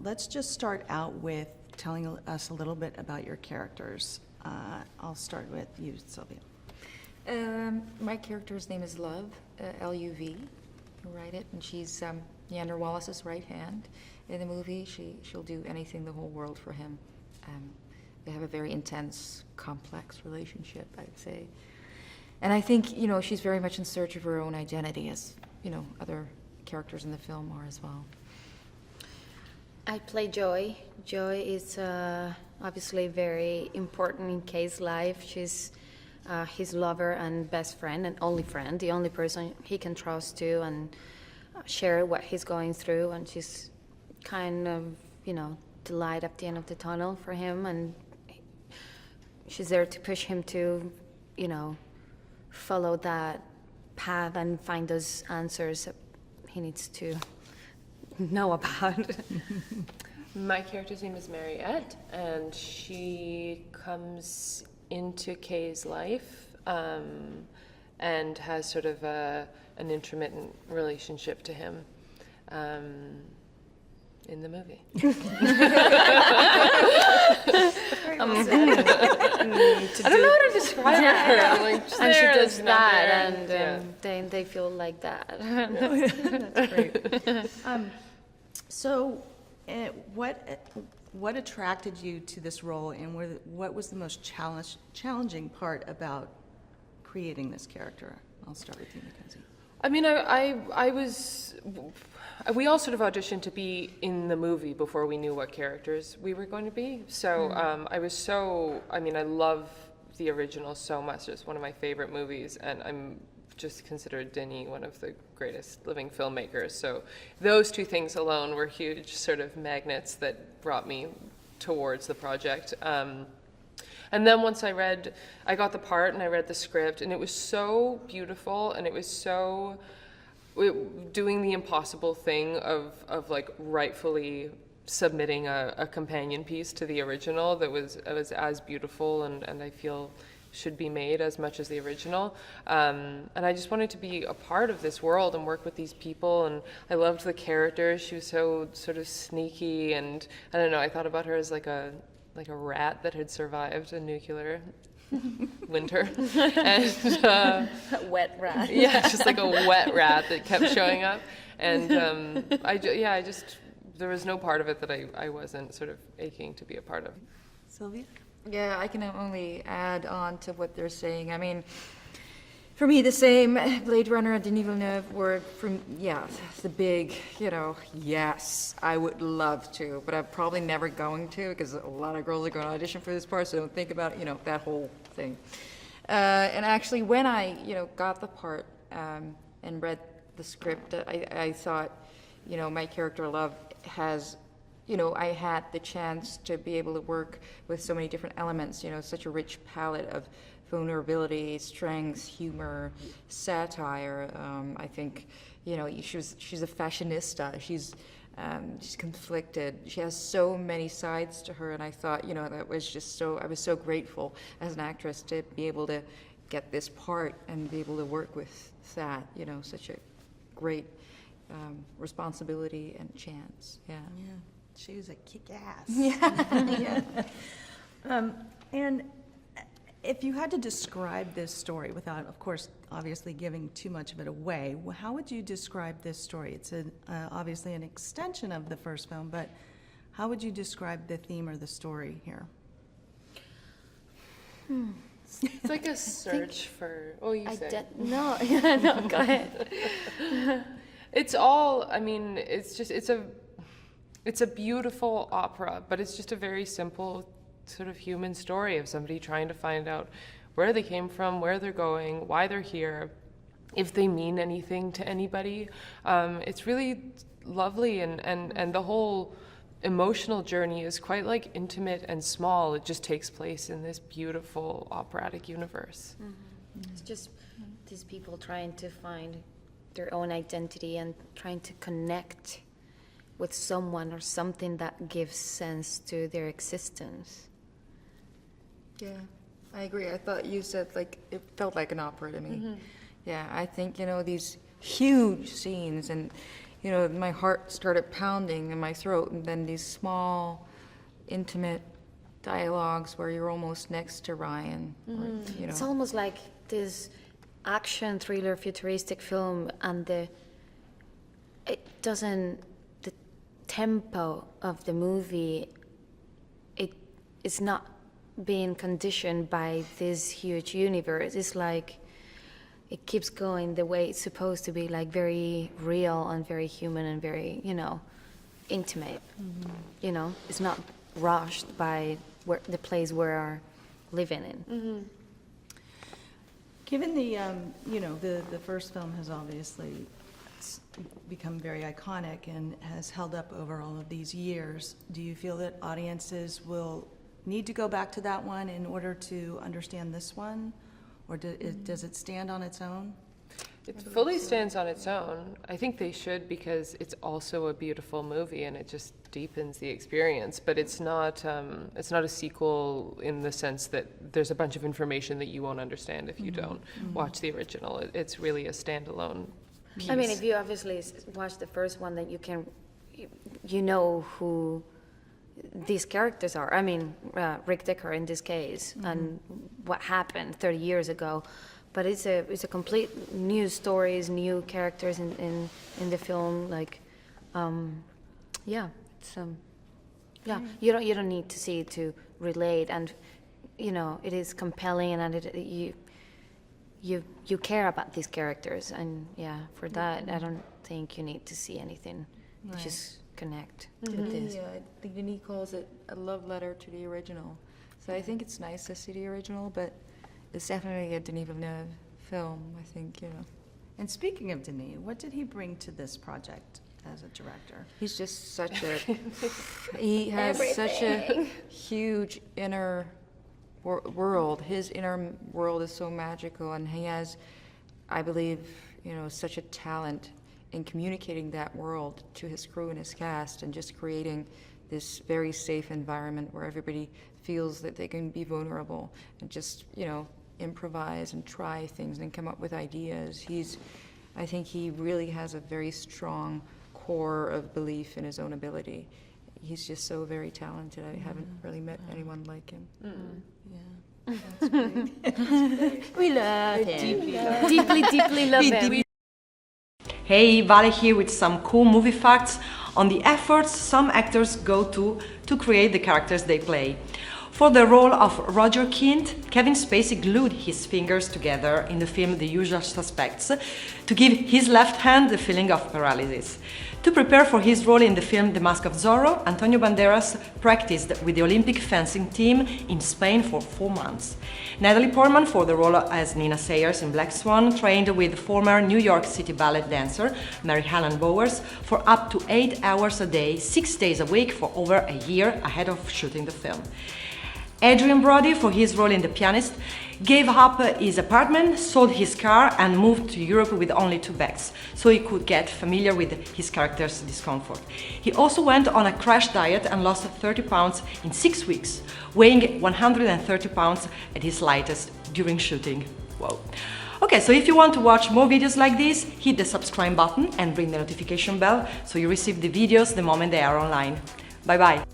let's just start out with telling us a little bit about your characters. I'll start with you, Sylvia. My character's name is Love, L-U-V, you write it, and she's Neander Wallace's right hand in the movie. She'll do anything, the whole world for him. They have a very intense, complex relationship, I'd say. And I think, she's very much in search of her own identity, as, other characters in the film are as well. I play Joy. Joy is obviously very important in Kay's life. She's his lover and best friend and only friend, the only person he can trust to and share what he's going through. And she's kind of, the light at the end of the tunnel for him. And she's there to push him to, follow that path and find those answers that he needs to know about. My character's name is Mariette, and she comes into Kay's life and has sort of an intermittent relationship to him in the movie. I don't know how to describe her. Like, And she does that, and they feel like that. That's great. So, what attracted you to this role, and what was the most challenging part about creating this character? I'll start with you, Mackenzie. I mean, we all sort of auditioned to be in the movie before we knew what characters we were going to be. So I love the original so much. It's one of my favorite movies, and I'm just considered Denis one of the greatest living filmmakers. So those two things alone were huge sort of magnets that brought me towards the project. And then once I got the part and I read the script, and it was so beautiful, and it was so doing the impossible thing of like rightfully submitting a companion piece to the original that was as beautiful and I feel should be made as much as the original. And I just wanted to be a part of this world and work with these people, and I loved the characters. She was so sort of sneaky, and I don't know, I thought about her as like a rat that had survived a nuclear winter. And A wet rat. yeah, just like a wet rat that kept showing up. And there was no part of it that I wasn't sort of aching to be a part of. Sylvia? Yeah, I can only add on to what they're saying. I mean, for me, the same Blade Runner and Denis Villeneuve were the big, yes, I would love to, but I'm probably never going to, because a lot of girls are going to audition for this part, so don't think about, that whole thing. And actually, when I, got the part and read the script, I thought, my character Love has, I had the chance to be able to work with so many different elements, such a rich palette of vulnerability, strength, humor, satire. I think, she's a fashionista. She's conflicted. She has so many sides to her, and I thought, that was just I was so grateful as an actress to be able to get this part and be able to work with that, such a great responsibility and chance. Yeah. She was a kick-ass. Yeah. And if you had to describe this story without, of course, obviously giving too much of it away, how would you describe this story? It's obviously an extension of the first film, but how would you describe the theme or the story here? It's like a search for. Oh, you said. No, go ahead. It's all. I mean, it's a beautiful opera, but it's just a very simple sort of human story of somebody trying to find out where they came from, where they're going, why they're here, if they mean anything to anybody. It's really lovely, and the whole emotional journey is quite like intimate and small. It just takes place in this beautiful operatic universe. Mm-hmm. It's just these people trying to find their own identity and trying to connect with someone or something that gives sense to their existence. Yeah, I agree. I thought you said it felt like an opera to me. Mm-hmm. Yeah, I think these huge scenes and you know, my heart started pounding in my throat, and then these small, intimate dialogues where you're almost next to Ryan, or, you know. It's almost like this action thriller futuristic film, and the tempo of the movie, it's not being conditioned by this huge universe. It's like it keeps going the way it's supposed to be, like very real and very human and very, you know, intimate. You know, it's not rushed by the place we're living in. Given the, you know, the first film has obviously become very iconic and has held up over all of these years, do you feel that audiences will need to go back to that one in order to understand this one? Or does it stand on its own? It fully stands on its own. I think they should, because it's also a beautiful movie and it just deepens the experience. But it's not a sequel in the sense that there's a bunch of information that you won't understand if you don't watch the original. It's really a standalone piece. I mean, if you obviously watch the first one, then you know who these characters are. I mean, Rick Deckard in this case, and what happened 30 years ago. But it's a complete new stories, new characters in the film. Like, yeah, it's yeah. You don't need to see it to relate, and you know it is compelling, and you care about these characters, and yeah, for that I don't think you need to see anything. Right. Just connect with this. Yeah, I think Denis calls it a love letter to the original. So I think it's nice to see the original, but it's definitely a Denis Villeneuve film, I think, you know. And speaking of Denis, what did he bring to this project as a director? He's just such a, he has such a huge inner world. His inner world is so magical, and he has, I believe, you know, such a talent in communicating that world to his crew and his cast, and just creating this very safe environment where everybody feels that they can be vulnerable and just, you know, improvise and try things and come up with ideas. I think he really has a very strong core of belief in his own ability. He's just so very talented. I haven't really met anyone like him. Yeah, that's great. We love him. Deeply love him. Hey, Vale here with some cool movie facts on the efforts some actors go to create the characters they play. For the role of Roger Kint, Kevin Spacey glued his fingers together in the film The Usual Suspects to give his left hand the feeling of paralysis. To prepare for his role in the film The Mask of Zorro, Antonio Banderas practiced with the Olympic fencing team in Spain for 4 months. Natalie Portman, for the role as Nina Sayers in Black Swan, trained with former New York City ballet dancer Mary Helen Bowers for up to 8 hours a day, 6 days a week for over a year ahead of shooting the film. Adrian Brody, for his role in The Pianist, gave up his apartment, sold his car and moved to Europe with only 2 bags, so he could get familiar with his character's discomfort. He also went on a crash diet and lost 30 pounds in 6 weeks, weighing 130 pounds at his lightest during shooting. Whoa. Okay, so if you want to watch more videos like this, hit the subscribe button and ring the notification bell so you receive the videos the moment they are online. Bye bye.